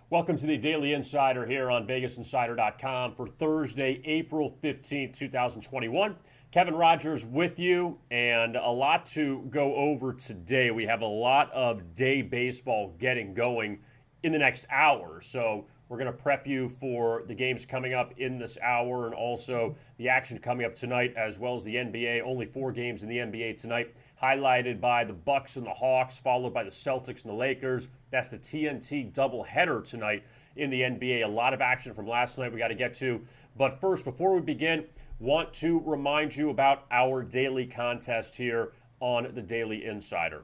Welcome to the Daily Insider here on VegasInsider.com for Thursday, April 15th, 2021. Kevin Rogers with you, and a lot to go over today. We have a lot of day baseball getting going in the next hour, so we're going to prep you for the games coming up in this hour and also the action coming up tonight, as well as the NBA. Only 4 games in the NBA tonight, highlighted by the Bucks and the Hawks, followed by the Celtics and the Lakers. That's the TNT doubleheader tonight in the NBA. A lot of action from last night we got to get to. But first, before we begin, want to remind you about our daily contest here on the Daily Insider.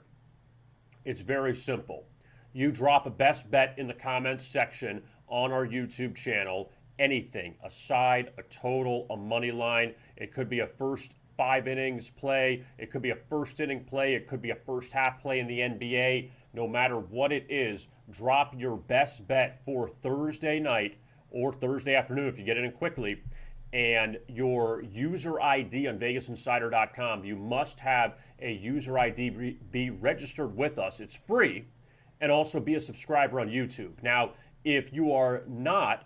It's very simple. You drop a best bet in the comments section on our YouTube channel. Anything, a side, a total, a money line. It could be a first 5 innings play. It could be a first inning play. It could be a first half play in the NBA. No matter what it is, drop your best bet for Thursday night or Thursday afternoon if you get it in quickly. And your user ID on VegasInsider.com. You must have a user ID be registered with us. It's free. And also be a subscriber on YouTube. Now, if you are not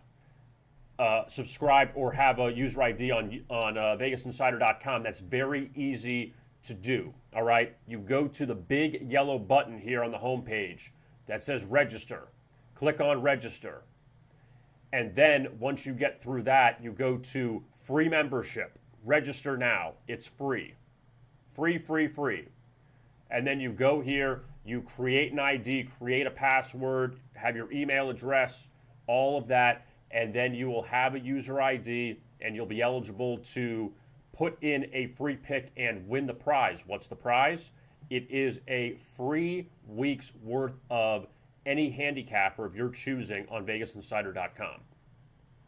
subscribed or have a user ID on VegasInsider.com, that's very easy to do. All right, you go to the big yellow button here on the homepage that says register. Click on register. And then once you get through that, you go to free membership. Register now. It's free. Free. And then you go here, you create an ID, create a password, have your email address, all of that, and then you will have a user ID and you'll be eligible to put in a free pick and win the prize. What's the prize? It is a free week's worth of any handicapper of your choosing on VegasInsider.com.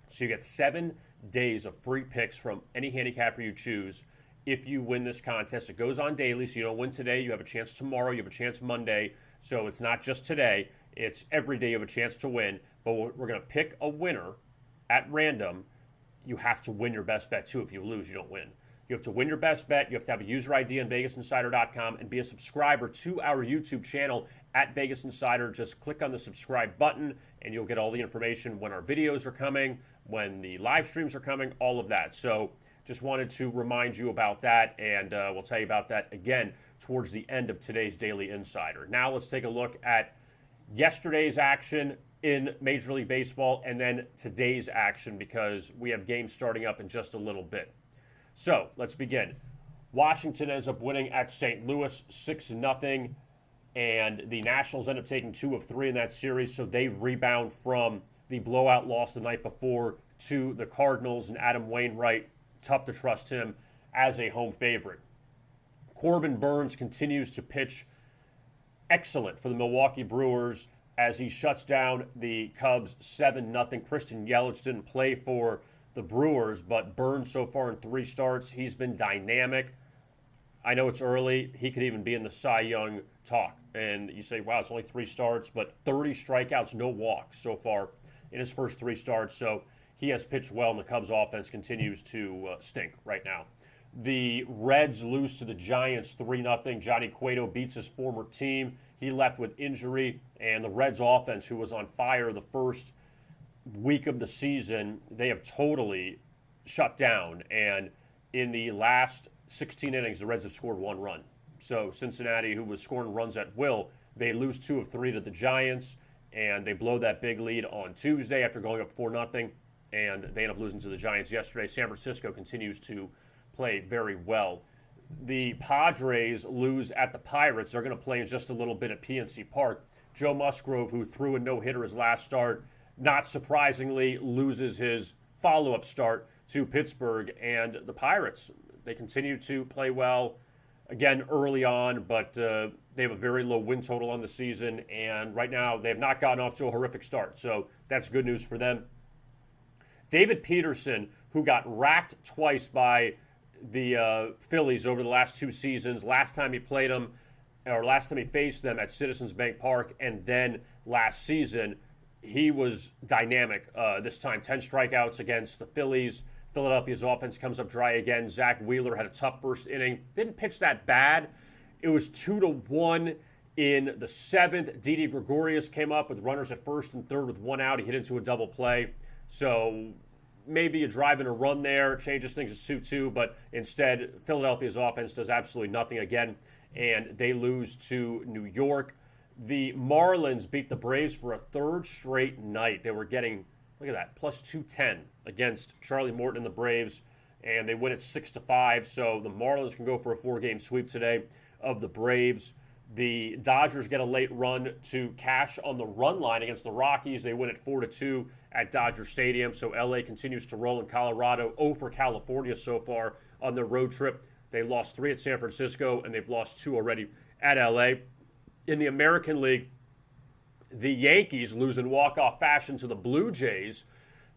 So you get 7 days of free picks from any handicapper you choose if you win this contest. It goes on daily, so you don't win today. You have a chance tomorrow. You have a chance Monday. So it's not just today. It's every day you have a chance to win. But we're going to pick a winner at random. You have to win your best bet, too. If you lose, you don't win. You have to win your best bet. You have to have a user ID on VegasInsider.com and be a subscriber to our YouTube channel at Vegas Insider. Just click on the subscribe button, and you'll get all the information when our videos are coming, when the live streams are coming, all of that. So just wanted to remind you about that, and we'll tell you about that again towards the end of today's Daily Insider. Now let's take a look at yesterday's action in Major League Baseball and then today's action because we have games starting up in just a little bit. So let's begin. Washington ends up winning at St. Louis 6-0, and the Nationals end up taking 2 of 3 in that series, so they rebound from the blowout loss the night before to the Cardinals, and Adam Wainwright, tough to trust him as a home favorite. Corbin Burnes continues to pitch excellent for the Milwaukee Brewers as he shuts down the Cubs 7-0. Christian Yelich didn't play for the Brewers, but Burnes so far in 3 starts, he's been dynamic. I know it's early. He could even be in the Cy Young talk. And you say, wow, it's only 3 starts, but 30 strikeouts, no walks so far in his first 3 starts. So he has pitched well, and the Cubs offense continues to stink right now. The Reds lose to the Giants 3-0. Johnny Cueto beats his former team. He left with injury, and the Reds offense, who was on fire the first week of the season, they have totally shut down. And in the last 16 innings, the Reds have scored 1 run. So Cincinnati, who was scoring runs at will, they lose 2 of 3 to the Giants, and they blow that big lead on Tuesday after going up 4-0, and they end up losing to the Giants yesterday. San Francisco continues to play very well. The Padres lose at the Pirates. They're going to play in just a little bit at PNC Park. Joe Musgrove, who threw a no-hitter his last start, not surprisingly loses his follow-up start to Pittsburgh. And the Pirates, they continue to play well, again, early on, but they have a very low win total on the season. And right now, they have not gotten off to a horrific start. So that's good news for them. David Peterson, who got racked twice by the Phillies over the last 2 seasons. Last time he played them, or last time he faced them at Citizens Bank Park, and then last season, he was dynamic this time. 10 strikeouts against the Phillies. Philadelphia's offense comes up dry again. Zach Wheeler had a tough first inning. Didn't pitch that bad. It was 2-1 In the 7th, Didi Gregorius came up with runners at first and third with one out. He hit into a double play. So maybe a drive and a run there changes things to 2-2, but instead Philadelphia's offense does absolutely nothing again, and they lose to New York. The Marlins beat the Braves for a third straight night. They were getting, look at that, plus 210 against Charlie Morton and the Braves, and they win it 6-5. So the Marlins can go for a 4-game sweep today of the Braves. The Dodgers get a late run to cash on the run line against the Rockies. They win it 4-2 at Dodger Stadium. So LA continues to roll in Colorado. 0 for California so far on their road trip. They lost 3 at San Francisco, and they've lost 2 already at LA. In the American League, the Yankees lose in walk-off fashion to the Blue Jays.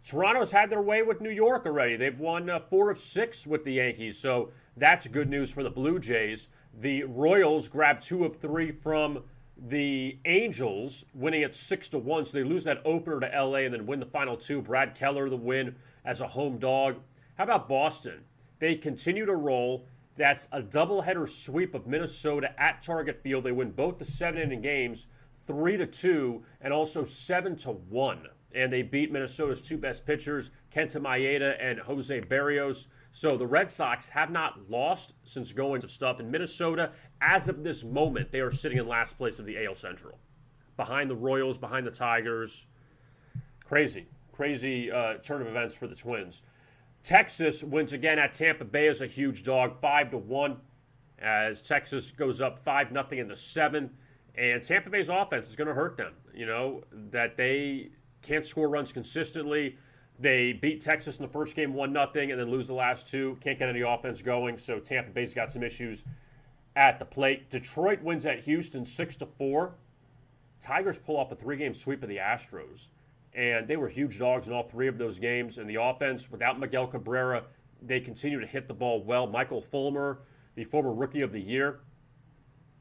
Toronto's had their way with New York already. They've won 4 of 6 with the Yankees, so that's good news for the Blue Jays. The Royals grab 2 of 3 from the Angels, winning at 6-1. So they lose that opener to LA and then win the final 2. Brad Keller the win as a home dog. How about Boston? They continue to roll. That's a doubleheader sweep of Minnesota at Target Field. They win both the 7-inning games, 3-2, and also 7-1. And they beat Minnesota's 2 best pitchers, Kenta Maeda and Jose Barrios. So the Red Sox have not lost since going to stuff. In Minnesota, as of this moment, they are sitting in last place of the AL Central. Behind the Royals, behind the Tigers. Crazy turn of events for the Twins. Texas wins again at Tampa Bay as a huge dog, 5-1, as Texas goes up 5-0 in the 7th. And Tampa Bay's offense is going to hurt them. You know, that they can't score runs consistently. They beat Texas in the first game 1-0 and then lose the last 2. Can't get any offense going, so Tampa Bay's got some issues at the plate. Detroit wins at Houston 6-4. Tigers pull off a 3-game sweep of the Astros, and they were huge dogs in all 3 of those games. And the offense, without Miguel Cabrera, they continue to hit the ball well. Michael Fulmer, the former Rookie of the Year,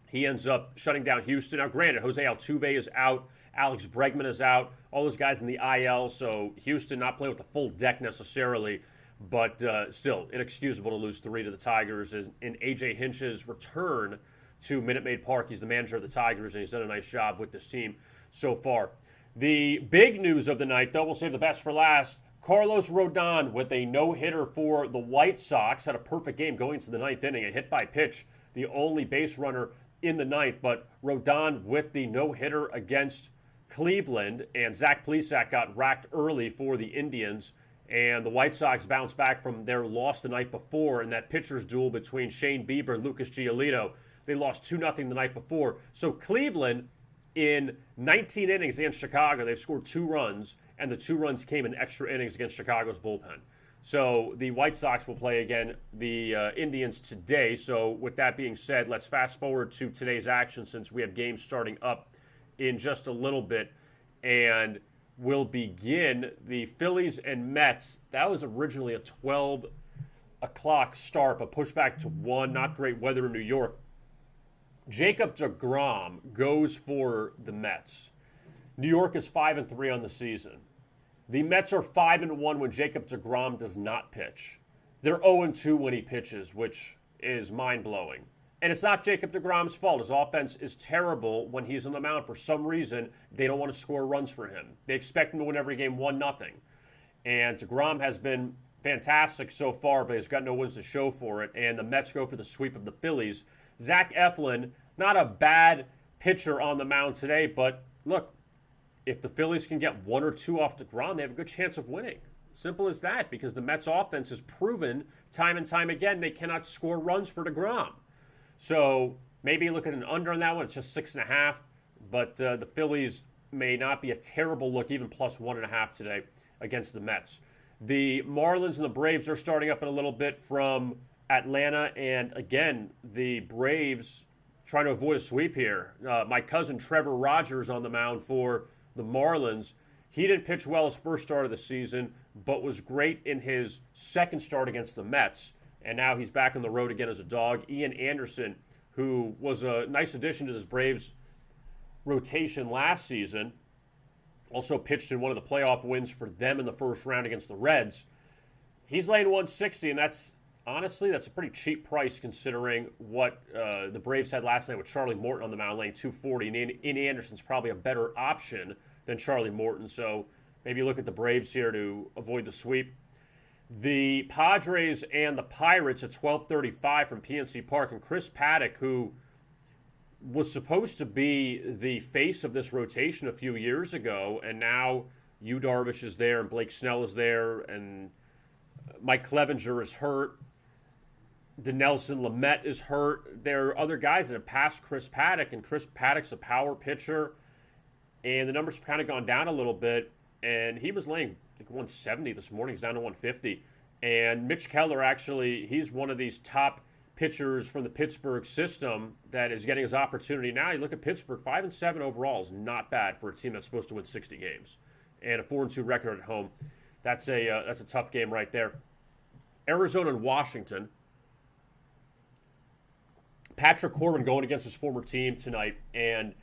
he ends up shutting down Houston. Now, granted, Jose Altuve is out. Alex Bregman is out. All those guys in the IL, so Houston not playing with the full deck necessarily, but still inexcusable to lose 3 to the Tigers. In A.J. Hinch's return to Minute Maid Park, he's the manager of the Tigers, and he's done a nice job with this team so far. The big news of the night, though, we'll save the best for last. Carlos Rodon with a no-hitter for the White Sox. Had a perfect game going into the 9th inning, a hit-by-pitch, the only base runner in the 9th, but Rodon with the no-hitter against Cleveland, and Zach Plesac got racked early for the Indians, and the White Sox bounced back from their loss the night before in that pitcher's duel between Shane Bieber and Lucas Giolito. They lost 2-0 the night before. So Cleveland, in 19 innings against Chicago, they've scored 2 runs, and the 2 runs came in extra innings against Chicago's bullpen. So the White Sox will play again the Indians today. So with that being said, let's fast forward to today's action since we have games starting up in just a little bit, and we'll begin the Phillies and Mets. That was originally a 12 o'clock start, but pushed back to 1. Not great weather in New York. Jacob deGrom goes for the Mets. New York is 5-3 on the season. The Mets are 5-1 when Jacob deGrom does not pitch. They're 0-2 when he pitches, which is mind-blowing. And it's not Jacob deGrom's fault. His offense is terrible when he's on the mound. For some reason, they don't want to score runs for him. They expect him to win every game 1-0. And deGrom has been fantastic so far, but he's got no wins to show for it. And the Mets go for the sweep of the Phillies. Zach Eflin, not a bad pitcher on the mound today, but look, if the Phillies can get 1 or 2 off deGrom, they have a good chance of winning. Simple as that, because the Mets offense has proven time and time again they cannot score runs for deGrom. So maybe look at an under on that one. It's just 6.5. But the Phillies may not be a terrible look, even plus 1.5 today against the Mets. The Marlins and the Braves are starting up in a little bit from Atlanta. And again, the Braves trying to avoid a sweep here. My cousin Trevor Rogers on the mound for the Marlins. He didn't pitch well his first start of the season, but was great in his second start against the Mets. And now he's back on the road again as a dog. Ian Anderson, who was a nice addition to this Braves rotation last season, also pitched in one of the playoff wins for them in the first round against the Reds. He's laying 160, and that's honestly, that's a pretty cheap price considering what the Braves had last night with Charlie Morton on the mound laying 240. And Andy Anderson's probably a better option than Charlie Morton. So maybe look at the Braves here to avoid the sweep. The Padres and the Pirates at 12:35 from PNC Park. And Chris Paddock, who was supposed to be the face of this rotation a few years ago, and now Yu Darvish is there and Blake Snell is there and Mike Clevenger is hurt. Dinelson Lamet is hurt. There are other guys that have passed Chris Paddock, and Chris Paddock's a power pitcher, and the numbers have kind of gone down a little bit, and he was laying, I think, 170 this morning. He's down to 150. And Mitch Keller, actually, he's one of these top pitchers from the Pittsburgh system that is getting his opportunity now. You look at Pittsburgh, 5-7 overall is not bad for a team that's supposed to win 60 games. And a 4-2 record at home. That's a tough game right there. Arizona and Washington. Patrick Corbin going against his former team tonight, and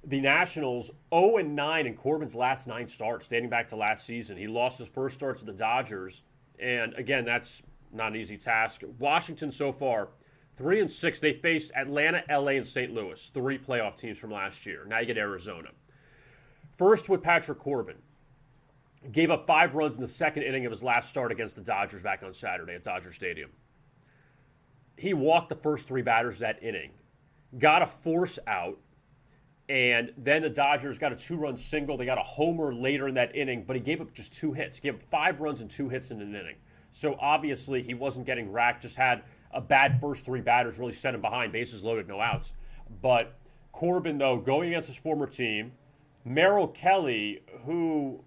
the Nationals 0-9 in Corbin's last 9 starts, dating back to last season. He lost his first start to the Dodgers, and again, that's not an easy task. Washington so far, 3-6. They faced Atlanta, LA, and St. Louis, 3 playoff teams from last year. Now you get Arizona. First with Patrick Corbin. Gave up 5 runs in the second inning of his last start against the Dodgers back on Saturday at Dodger Stadium. He walked the first 3 batters that inning, got a force out, and then the Dodgers got a 2-run single. They got a homer later in that inning, but he gave up just 2 hits. He gave up 5 runs and 2 hits in an inning. So obviously he wasn't getting racked, just had a bad first 3 batters, really set him behind, bases loaded, no outs. But Corbin, though, going against his former team, Merrill Kelly, who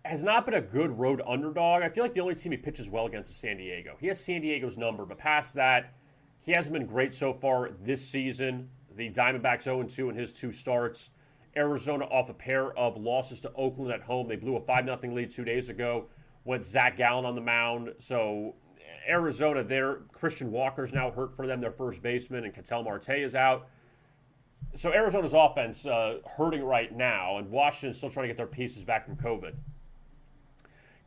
has not been a good road underdog. I feel like the only team he pitches well against is San Diego. He has San Diego's number, but past that, he hasn't been great so far this season. The Diamondbacks 0-2 in his 2 starts. Arizona off a pair of losses to Oakland at home. They blew a 5-0 lead 2 days ago with Zach Gallen on the mound. So Arizona, Christian Walker's now hurt for them, their first baseman, and Ketel Marte is out. So Arizona's offense hurting right now, and Washington's still trying to get their pieces back from COVID.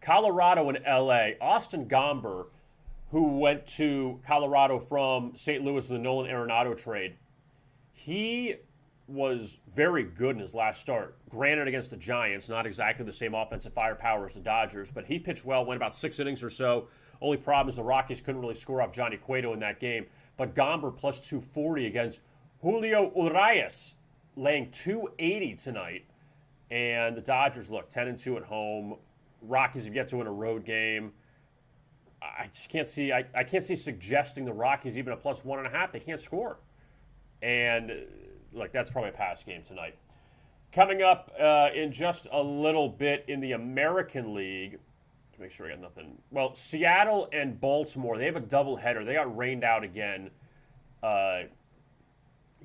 Colorado and LA. Austin Gomber, who went to Colorado from St. Louis in the Nolan Arenado trade, he was very good in his last start. Granted, against the Giants, not exactly the same offensive firepower as the Dodgers, but he pitched well, went about 6 innings or so. Only problem is the Rockies couldn't really score off Johnny Cueto in that game. But Gomber plus 240 against Julio Urias, laying 280 tonight. And the Dodgers, look, 10-2 at home. Rockies have yet to win a road game. I just can't see. I can't see suggesting the Rockies even a plus 1.5. They can't score, and like that's probably a pass game tonight. Coming up in just a little bit in the American League. To make sure I got nothing. Well, Seattle and Baltimore, they have a doubleheader. They got rained out again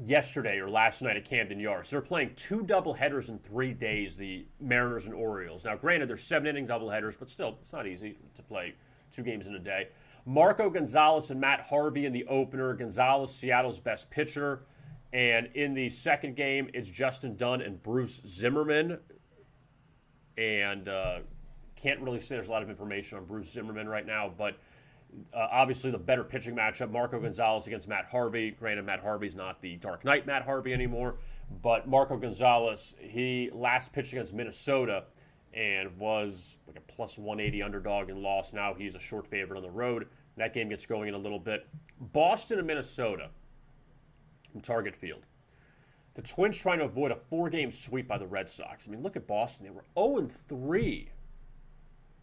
yesterday or last night at Camden Yards. So they're playing 2 doubleheaders in 3 days, the Mariners and Orioles. Now, granted, they're 7-inning doubleheaders, but still, it's not easy to play 2 games in a day. Marco Gonzalez and Matt Harvey in the opener. Gonzalez, Seattle's best pitcher. And in the second game, it's Justin Dunn and Bruce Zimmerman. And can't really say there's a lot of information on Bruce Zimmerman right now, but obviously the better pitching matchup, Marco Gonzalez against Matt Harvey. Granted, Matt Harvey's not the Dark Knight Matt Harvey anymore, but Marco Gonzalez, he last pitched against Minnesota and was like a plus 180 underdog and lost. Now he's a short favorite on the road. That game gets going in a little bit. Boston and Minnesota from Target Field. The Twins trying to avoid a 4-game sweep by the Red Sox. I mean, look at Boston. They were 0-3.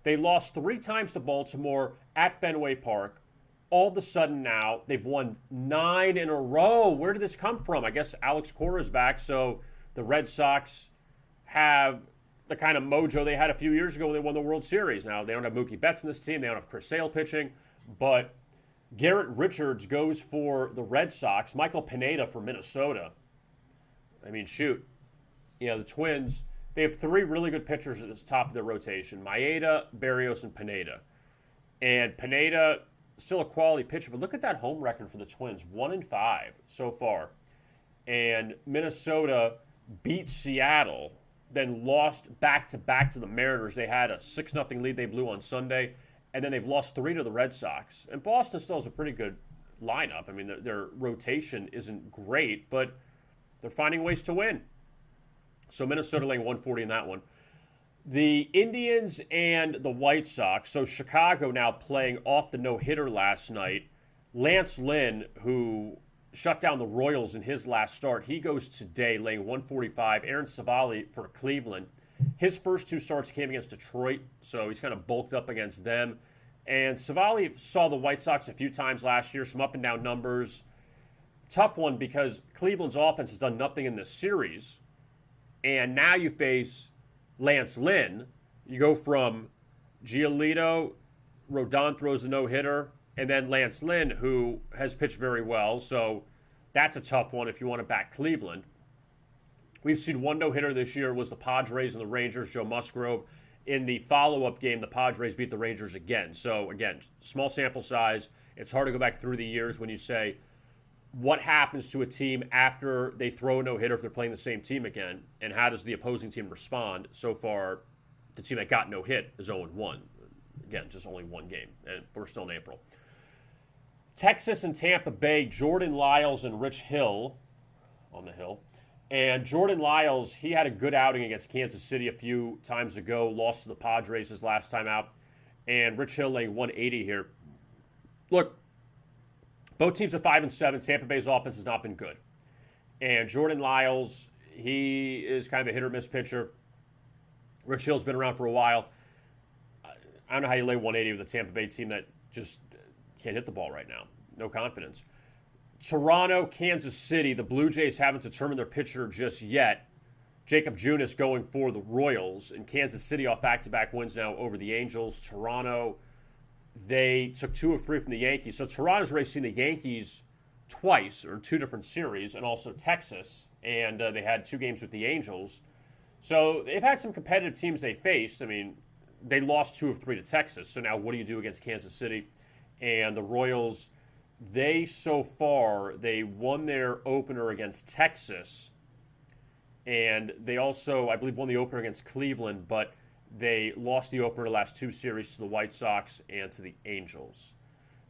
They lost 3 times to Baltimore at Fenway Park. All of a sudden now, they've won 9 in a row. Where did this come from? I guess Alex Cora is back, so the Red Sox have the kind of mojo they had a few years ago when they won the World Series. Now, they don't have Mookie Betts in this team. They don't have Chris Sale pitching. But Garrett Richards goes for the Red Sox. Michael Pineda for Minnesota. I mean, shoot. You know, the Twins, they have 3 really good pitchers at the top of their rotation. Maeda, Berrios, and Pineda. And Pineda, still a quality pitcher, but look at that home record for the Twins. 1-5 so far. And Minnesota beat Seattle, then lost back-to-back to the Mariners. They had a 6-0 lead they blew on Sunday. and then they've lost 3 to the Red Sox. And Boston still has a pretty good lineup. I mean, their rotation isn't great, but they're finding ways to win. So Minnesota laying 140 in that one. The Indians and the White Sox. So Chicago now playing off the no-hitter last night. Lance Lynn, who shut down the Royals in his last start, he goes today laying 145. Aaron Savali for Cleveland. His first 2 starts came against Detroit, so he's kind of bulked up against them. And Savali saw the White Sox a few times last year, some up and down numbers. Tough one because Cleveland's offense has done nothing in this series. And now you face Lance Lynn. You go from Giolito, Rodon throws a no-hitter, and then Lance Lynn, who has pitched very well. So that's a tough one if you want to back Cleveland. We've seen 1 no-hitter this year. It was the Padres and the Rangers, Joe Musgrove. In the follow-up game, the Padres beat the Rangers again. So, again, small sample size. It's hard to go back through the years when you say, what happens to a team after they throw a no-hitter if they're playing the same team again, and how does the opposing team respond? So far, the team that got no hit is 0-1. Again, just only 1 game, and we're still in April. Texas and Tampa Bay, Jordan Lyles and Rich Hill on the hill. And Jordan Lyles, he had a good outing against Kansas City a few times ago, lost to the Padres his last time out, and Rich Hill laying 180 here. Look, both teams are 5-7. Tampa Bay's offense has not been good. And Jordan Lyles, he is kind of a hit-or-miss pitcher. Rich Hill's been around for a while. I don't know how you lay 180 with a Tampa Bay team that just can't hit the ball right now. No confidence. Toronto, Kansas City, the Blue Jays haven't determined their pitcher just yet. Jacob Junis going for the Royals. And Kansas City off back-to-back wins now over the Angels. Toronto, they took 2 of 3 from the Yankees. So Toronto's already seen the Yankees twice, or 2 different series, and also Texas. And they had 2 games with the Angels. So they've had some competitive teams they faced. I mean, they lost 2 of 3 to Texas. So now what do you do against Kansas City? And the Royals, they won their opener against Texas. And they also, I believe, won the opener against Cleveland, but they lost the opener the last 2 series to the White Sox and to the Angels.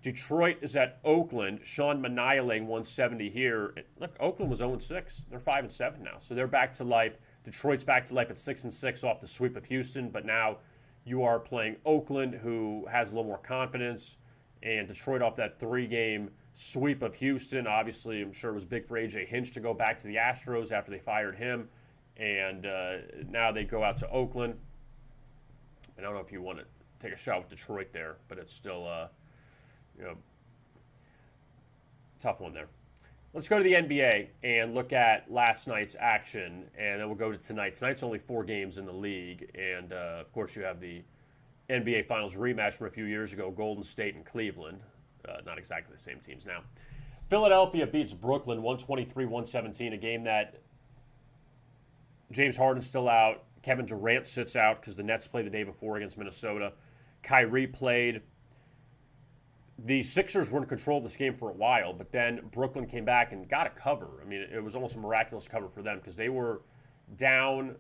Detroit is at Oakland. Sean Manaea laying 170 here. Look, Oakland was 0-6. They're 5-7 now. So they're back to life. Detroit's back to life at 6-6 off the sweep of Houston. But now you are playing Oakland, who has a little more confidence. And Detroit off that 3-game sweep of Houston. Obviously, I'm sure it was big for A.J. Hinch to go back to the Astros after they fired him. And now they go out to Oakland. I don't know if you want to take a shot with Detroit there, but it's still tough one there. Let's go to the NBA and look at last night's action, and then we'll go to tonight. Tonight's only 4 games in the league, and of course you have the NBA Finals Rematch from a few years ago, Golden State and Cleveland. Not exactly the same teams now. Philadelphia beats Brooklyn 123-117, a game that James Harden's still out. Kevin Durant sits out because the Nets played the day before against Minnesota. Kyrie played. The Sixers were in control of this game for a while, but then Brooklyn came back and got a cover. I mean, it was almost a miraculous cover for them because they were down.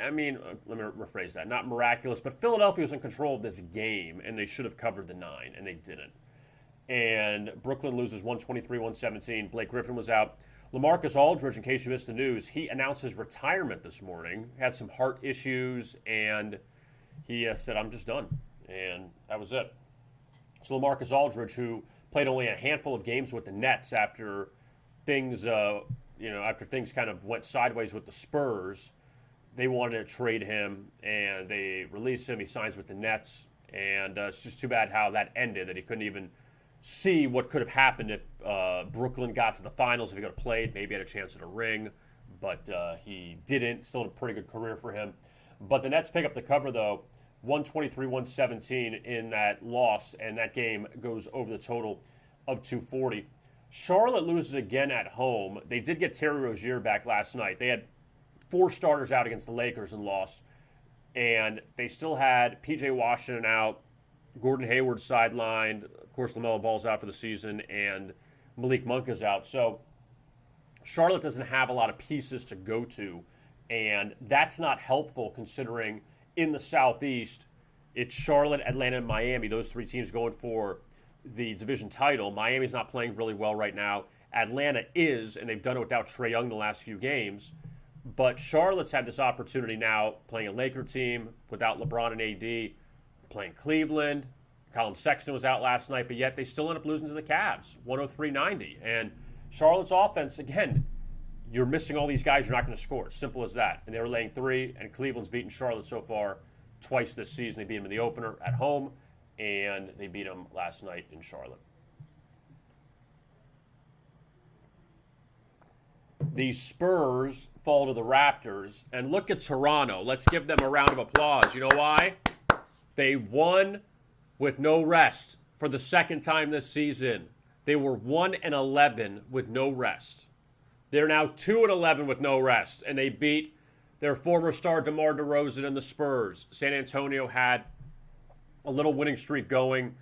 I mean, let me rephrase that. Not miraculous, but Philadelphia was in control of this game, and they should have covered the 9, and they didn't. And Brooklyn loses 123-117. Blake Griffin was out. Lamarcus Aldridge, in case you missed the news, he announced his retirement this morning. Had some heart issues, and he said, I'm just done. And that was it. So Lamarcus Aldridge, who played only a handful of games with the Nets after things, after things kind of went sideways with the Spurs, they wanted to trade him, and they released him. He signs with the Nets, and it's just too bad how that ended, that he couldn't even see what could have happened if Brooklyn got to the finals, if he could have played, maybe had a chance at a ring, but he didn't. Still a pretty good career for him. But the Nets pick up the cover, though, 123-117 in that loss, and that game goes over the total of 240. Charlotte loses again at home. They did get Terry Rozier back last night. They had 4 starters out against the Lakers and lost, and they still had P.J. Washington out, Gordon Hayward sidelined, of course LaMelo Ball's out for the season, and Malik Monk is out. So Charlotte doesn't have a lot of pieces to go to, and that's not helpful considering in the Southeast It's Charlotte, Atlanta, and Miami. Those three teams going for the division title. Miami's not playing really well right now. Atlanta is, and they've done it without Trae Young the last few games. But Charlotte's had this opportunity now, playing a Laker team without LeBron and AD, playing Cleveland. Colin Sexton was out last night, but yet they still end up losing to the Cavs, 103-90. And Charlotte's offense, again, you're missing all these guys, you're not going to score. Simple as that. And they were laying 3, and Cleveland's beaten Charlotte so far twice this season. They beat them in the opener at home, and they beat them last night in Charlotte. The Spurs fall to the Raptors, and look at Toronto. Let's give them a round of applause. You know why? They won with no rest for the second time this season. They were 1-11 with no rest. They're now 2-11 with no rest, and they beat their former star DeMar DeRozan and the Spurs. San Antonio had a little winning streak going,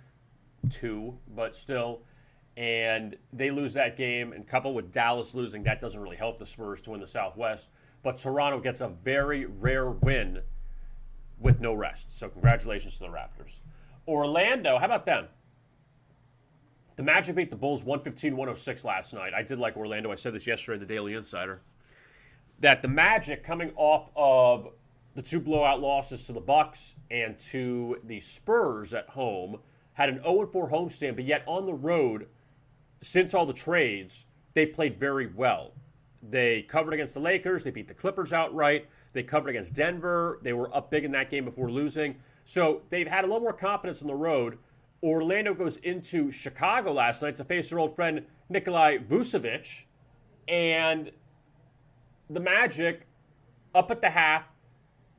2, but still. And they lose that game, and coupled with Dallas losing, that doesn't really help the Spurs to win the Southwest. But Toronto gets a very rare win with no rest. So congratulations to the Raptors. Orlando, how about them? The Magic beat the Bulls 115-106 last night. I did like Orlando. I said this yesterday in the Daily Insider. That the Magic, coming off of the 2 blowout losses to the Bucks and to the Spurs at home, had an 0-4 homestand, but yet on the road, since all the trades, they played very well. They covered against the Lakers. They beat the Clippers outright. They covered against Denver. They were up big in that game before losing. So they've had a little more confidence on the road. Orlando goes into Chicago last night to face their old friend Nikolai Vucevic. And the Magic, up at the half,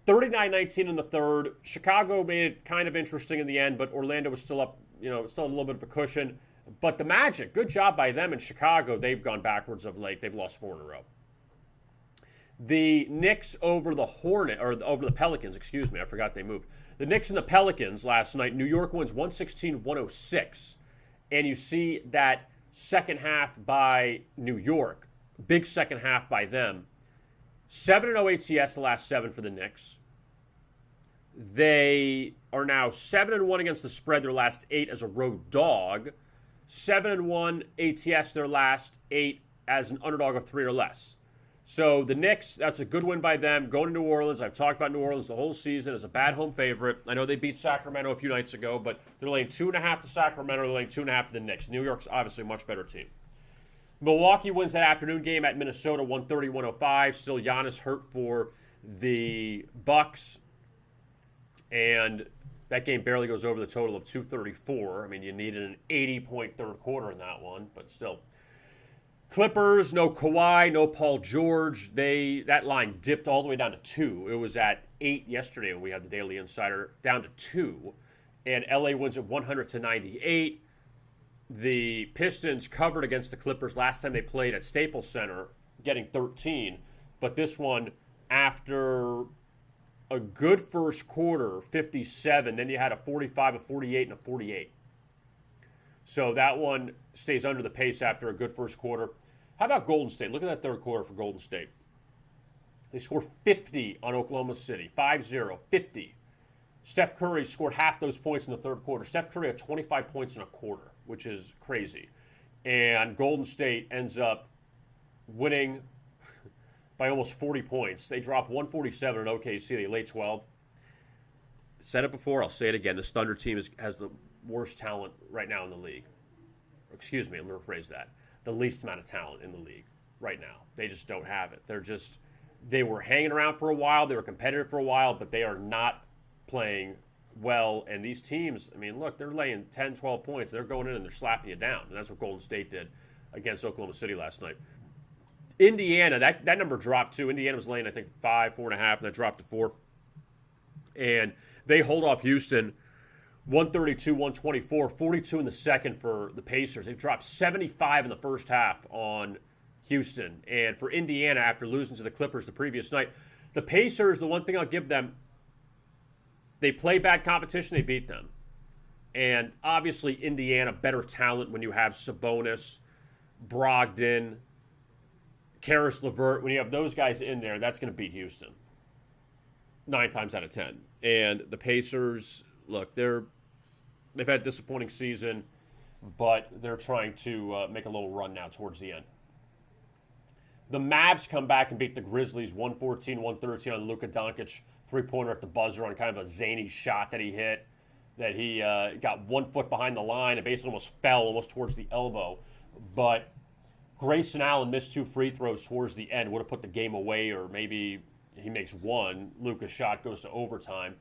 39-19 in the third. Chicago made it kind of interesting in the end, but Orlando was still up, still a little bit of a cushion. But the Magic, good job by them in Chicago. They've gone backwards of late. They've lost 4 in a row. The Knicks over the over the Pelicans, excuse me. I forgot they moved. The Knicks and the Pelicans last night. New York wins 116-106. And you see that second half by New York. Big second half by them. 7-0 ATS the last 7 for the Knicks. They are now 7-1 against the spread their last 8 as a road dog. 7-1 ATS their last 8 as an underdog of 3 or less. So the Knicks, that's a good win by them. Going to New Orleans, I've talked about New Orleans the whole season as a bad home favorite. I know they beat Sacramento a few nights ago, but they're laying 2.5 to Sacramento. They're laying 2.5 to the Knicks. New York's obviously a much better team. Milwaukee wins that afternoon game at Minnesota, 130-105. Still Giannis hurt for the Bucks. And that game barely goes over the total of 234. I mean, you needed an 80-point third quarter in that one, but still. Clippers, no Kawhi, no Paul George. That line dipped all the way down to 2. It was at 8 yesterday when we had the Daily Insider, down to 2. And LA wins at 100-98. The Pistons covered against the Clippers last time they played at Staples Center, getting 13. But this one, after a good first quarter, 57, then you had a 45, a 48, and a 48. So that one stays under the pace after a good first quarter. How about Golden State? Look at that third quarter for Golden State. They scored 50 on Oklahoma City, 5-0, 50. Steph Curry scored half those points in the third quarter. Steph Curry had 25 points in a quarter, which is crazy. And Golden State ends up winning by almost 40 points. They dropped 147 at OKC. They lay 12. Said it before, I'll say it again. This Thunder team has the worst talent right now in the league. Excuse me, let me rephrase that. The least amount of talent in the league right now. They just don't have it. They were hanging around for a while. They were competitive for a while, but they are not playing well. And these teams, I mean, look, they're laying 10, 12 points. They're going in and they're slapping you down. And that's what Golden State did against Oklahoma City last night. Indiana, that number dropped too. Indiana was laying, I think, 5, 4.5, and that dropped to 4. And they hold off Houston 132-124, 42 in the second for the Pacers. They've dropped 75 in the first half on Houston. And for Indiana, after losing to the Clippers the previous night, the Pacers, the one thing I'll give them, they play bad competition, they beat them. And obviously Indiana, better talent when you have Sabonis, Brogdon, Karis LeVert. When you have those guys in there, that's going to beat Houston 9 times out of 10. And the Pacers look, they've had a disappointing season, but they're trying to make a little run now towards the end. The Mavs come back and beat the Grizzlies 114-113 on Luka Doncic three-pointer at the buzzer on kind of a zany shot that he hit, that he got 1 foot behind the line and basically almost fell almost towards the elbow. But Grayson Allen missed 2 free throws towards the end, would have put the game away, or maybe he makes 1. Luka's shot goes to overtime.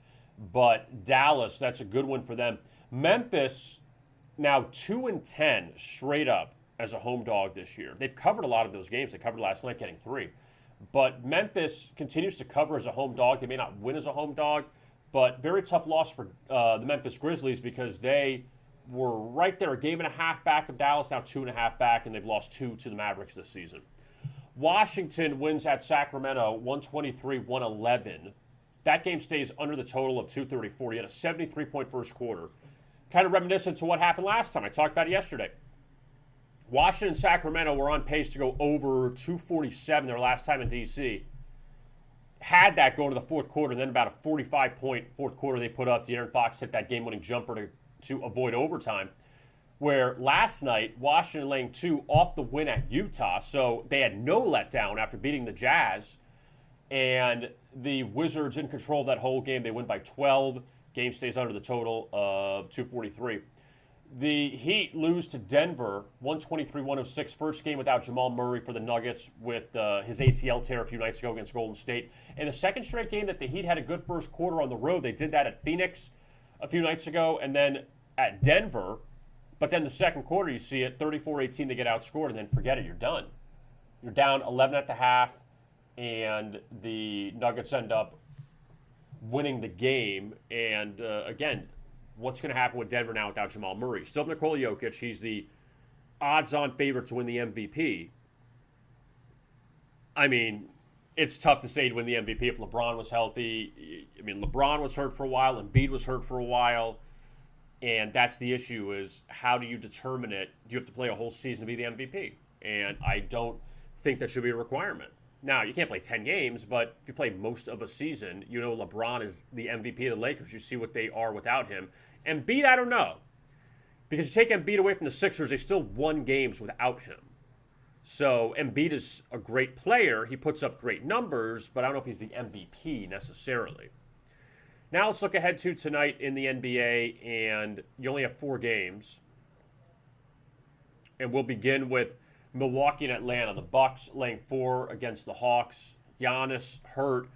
But Dallas, that's a good one for them. Memphis, now 2-10 straight up as a home dog this year. They've covered a lot of those games. They covered last night, getting 3. But Memphis continues to cover as a home dog. They may not win as a home dog, but very tough loss for the Memphis Grizzlies because they were right there, a game and a half back of Dallas, now 2.5 back, and they've lost 2 to the Mavericks this season. Washington wins at Sacramento 123-111. That game stays under the total of 234. You had a 73-point first quarter. Kind of reminiscent to what happened last time. I talked about it yesterday. Washington and Sacramento were on pace to go over 247 their last time in D.C. Had that going to the fourth quarter, and then about a 45-point fourth quarter they put up. De'Aaron Fox hit that game-winning jumper to avoid overtime. Where last night, Washington laying 2 off the win at Utah, so they had no letdown after beating the Jazz. And the Wizards in control of that whole game. They win by 12. Game stays under the total of 243. The Heat lose to Denver, 123-106. First game without Jamal Murray for the Nuggets with his ACL tear a few nights ago against Golden State. And the second straight game that the Heat had a good first quarter on the road. They did that at Phoenix a few nights ago and then at Denver. But then the second quarter, you see it, 34-18, they get outscored, and then forget it, you're done. You're down 11 at the half, and the Nuggets end up winning the game. And again, what's going to happen with Denver now without Jamal Murray? Still have Nikola Jokic. He's the odds-on favorite to win the MVP. I mean, it's tough to say he'd win the MVP if LeBron was healthy. I mean, LeBron was hurt for a while. Embiid was hurt for a while. And that's the issue is how do you determine it? Do you have to play a whole season to be the MVP? And I don't think that should be a requirement. Now, you can't play 10 games, but if you play most of a season, you know LeBron is the MVP of the Lakers. You see what they are without him. Embiid, I don't know. Because you take Embiid away from the Sixers, they still won games without him. So Embiid is a great player. He puts up great numbers, but I don't know if he's the MVP necessarily. Now let's look ahead to tonight in the NBA, and you only have 4 games. And we'll begin with Milwaukee and Atlanta. The Bucks laying 4 against the Hawks. Giannis hurt.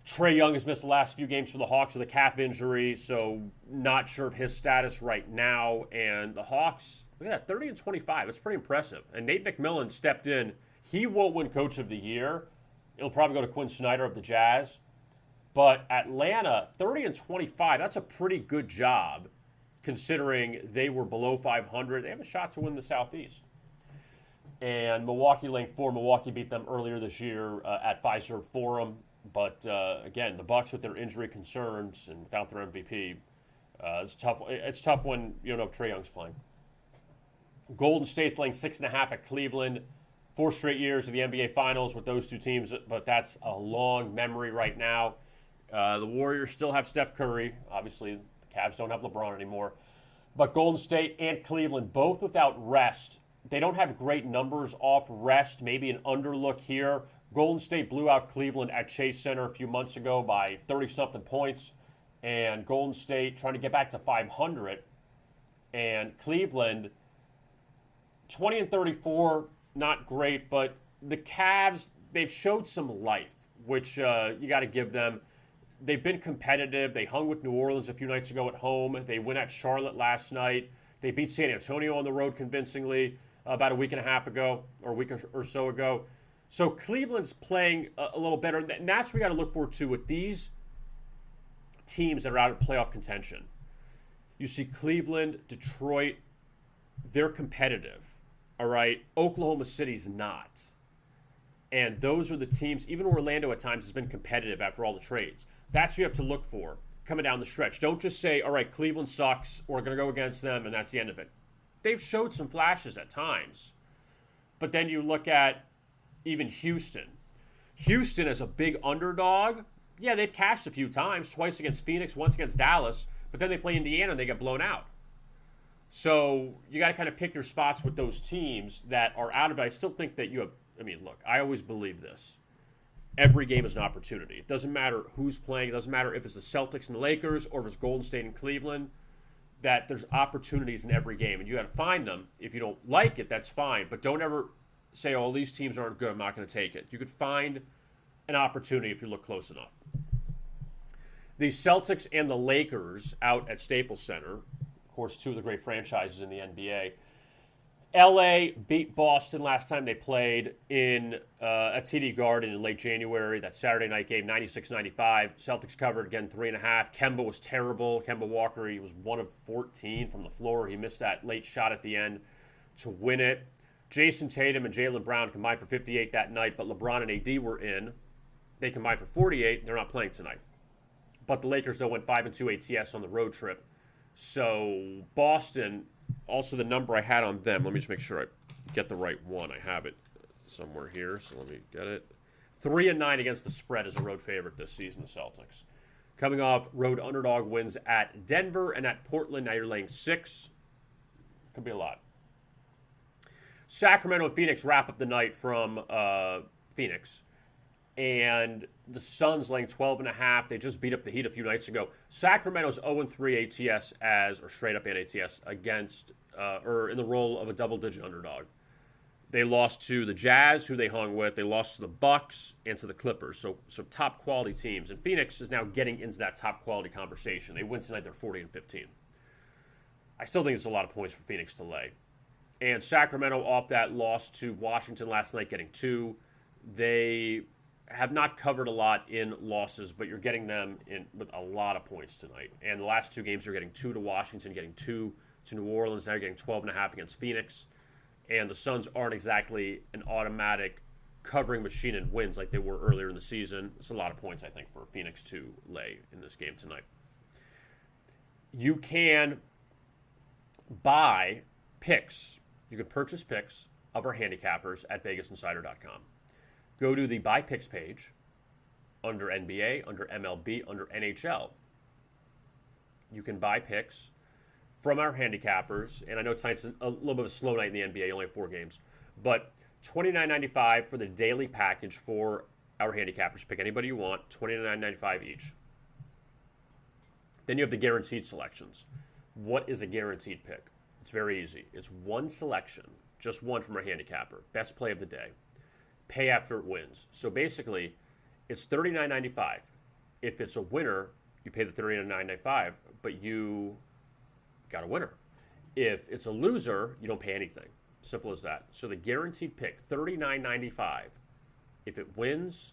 Trae Young has missed the last few games for the Hawks with a calf injury, so not sure of his status right now. And the Hawks, look at that, 30-25. That's pretty impressive. And Nate McMillan stepped in. He won't win Coach of the Year. It'll probably go to Quinn Snyder of the Jazz. But Atlanta, 30-25, that's a pretty good job considering they were below 500. They have a shot to win the Southeast. And Milwaukee laying 4. Milwaukee beat them earlier this year at Fiserv Forum. But again, the Bucks with their injury concerns and without their MVP, it's tough. It's tough when you don't know if Trae Young's playing. Golden State's laying 6.5 at Cleveland. 4 straight years of the NBA Finals with those 2 teams, but that's a long memory right now. The Warriors still have Steph Curry. Obviously, the Cavs don't have LeBron anymore. But Golden State and Cleveland, both without rest. They don't have great numbers off rest. Maybe an underlook here. Golden State blew out Cleveland at Chase Center a few months ago by 30-something points. And Golden State trying to get back to 500. And Cleveland, 20-34, not great. But the Cavs, they've showed some life, which you got to give them. They've been competitive. They hung with New Orleans a few nights ago at home. They went at Charlotte last night. They beat San Antonio on the road convincingly about a week and a half ago or a week or so ago. So Cleveland's playing a little better. And that's what we got to look forward to with these teams that are out of playoff contention. You see Cleveland, Detroit, they're competitive. All right? Oklahoma City's not. And those are the teams, even Orlando at times has been competitive after all the trades. That's what you have to look for coming down the stretch. Don't just say, all right, Cleveland sucks, we're going to go against them, and that's the end of it. They've showed some flashes at times. But then you look at even Houston. Houston as a big underdog, yeah, they've cashed a few times, twice against Phoenix, once against Dallas, But then they play Indiana and they get blown out. So you got to kind of pick your spots with those teams that are out of it. I still think that you have, I mean, look, I always believe this. Every game is an opportunity. It doesn't matter who's playing. It doesn't matter if it's the Celtics and the Lakers or if it's Golden State and Cleveland, that there's opportunities in every game. And you got to find them. If you don't like it, that's fine. But don't ever say, oh, these teams aren't good, I'm not going to take it. You could find an opportunity if you look close enough. The Celtics and the Lakers out at Staples Center, of course, two of the great franchises in the NBA. LA beat Boston last time they played in at TD Garden in late January. That Saturday night game, 96-95. Celtics covered again, 3.5. Kemba was terrible. Kemba Walker, he was 1 of 14 from the floor. He missed that late shot at the end to win it. Jason Tatum and Jaylen Brown combined for 58 that night, but LeBron and AD were in. They combined for 48. They're not playing tonight. But the Lakers, though, went 5-2 ATS on the road trip. So Boston, also the number I had on them, let me just make sure I get the right one. I have it somewhere here, so let me get it. 3-9 against the spread as a road favorite this season, the Celtics. Coming off road underdog wins at Denver and at Portland. Now you're laying 6. Could be a lot. Sacramento and Phoenix wrap up the night from Phoenix. And the Suns laying 12.5. They just beat up the Heat a few nights ago. Sacramento's 0-3 ATS or straight up ATS against, or in the role of a double-digit underdog. They lost to the Jazz, who they hung with. They lost to the Bucks and to the Clippers. So top quality teams. And Phoenix is now getting into that top quality conversation. They win tonight, they're 40-15. I still think it's a lot of points for Phoenix to lay. And Sacramento off that loss to Washington last night, getting 2. They have not covered a lot in losses, but you're getting them in with a lot of points tonight. And the last 2 games, you're getting 2 to Washington, getting 2 to New Orleans. Now you're getting 12.5 against Phoenix. And the Suns aren't exactly an automatic covering machine in wins like they were earlier in the season. It's a lot of points, I think, for Phoenix to lay in this game tonight. You can buy picks. You can purchase picks of our handicappers at VegasInsider.com. Go to the Buy Picks page under NBA, under MLB, under NHL. You can buy picks from our handicappers, and I know tonight's a little bit of a slow night in the NBA, only 4 games, but $29.95 for the daily package for our handicappers. Pick anybody you want, $29.95 each. Then you have the guaranteed selections. What is a guaranteed pick? It's very easy. It's one selection, just one from our handicapper. Best play of the day. Pay after it wins. So basically, it's $39.95. If it's a winner, you pay the $39.95, but you got a winner. If it's a loser, you don't pay anything. Simple as that. So the guaranteed pick, $39.95. If it wins,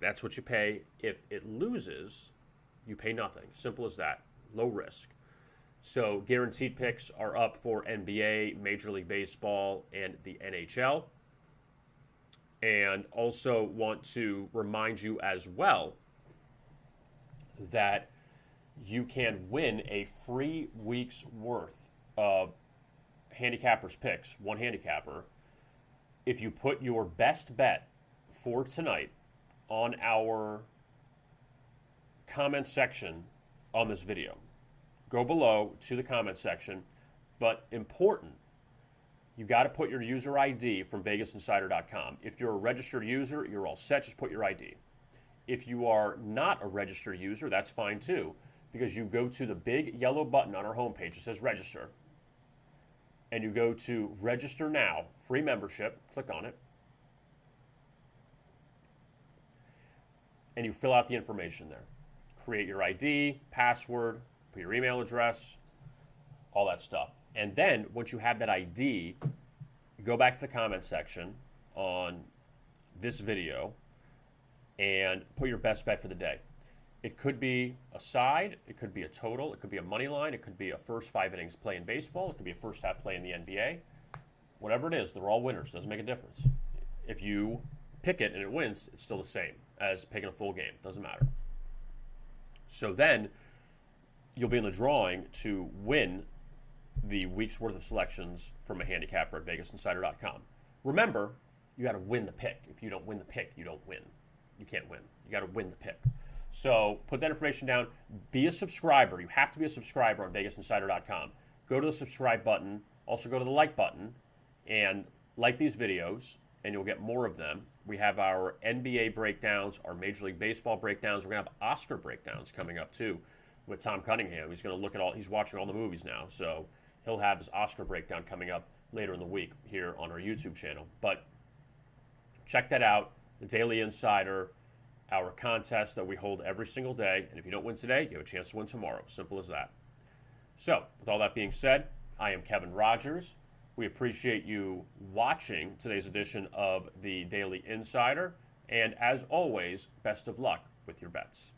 that's what you pay. If it loses, you pay nothing. Simple as that. Low risk. So guaranteed picks are up for NBA, Major League Baseball, and the NHL. And also want to remind you as well that you can win a free week's worth of handicappers picks, one handicapper, if you put your best bet for tonight on our comment section on this video. Go below to the comment section, but important, you got to put your user ID from VegasInsider.com. If you're a registered user, you're all set. Just put your ID. If you are not a registered user, that's fine too, because you go to the big yellow button on our homepage. It says register. And you go to register now, free membership. Click on it. And you fill out the information there. Create your ID, password, put your email address, all that stuff. And then, once you have that ID, you go back to the comment section on this video and put your best bet for the day. It could be a side, it could be a total, it could be a money line, it could be a first 5 innings play in baseball, it could be a first half play in the NBA. Whatever it is, they're all winners. Doesn't make a difference. If you pick it and it wins, it's still the same as picking a full game. Doesn't matter. So then, you'll be in the drawing to win the week's worth of selections from a handicapper at VegasInsider.com. Remember, you got to win the pick. If you don't win the pick, you don't win. You can't win. You got to win the pick. So put that information down. Be a subscriber. You have to be a subscriber on VegasInsider.com. Go to the subscribe button. Also go to the like button and like these videos, and you'll get more of them. We have our NBA breakdowns, our Major League Baseball breakdowns. We're going to have Oscar breakdowns coming up, too, with Tom Cunningham. He's going to look at he's watching all the movies now, so he'll have his Oscar breakdown coming up later in the week here on our YouTube channel. But check that out, the Daily Insider, our contest that we hold every single day. And if you don't win today, you have a chance to win tomorrow. Simple as that. So, with all that being said, I am Kevin Rogers. We appreciate you watching today's edition of the Daily Insider. And as always, best of luck with your bets.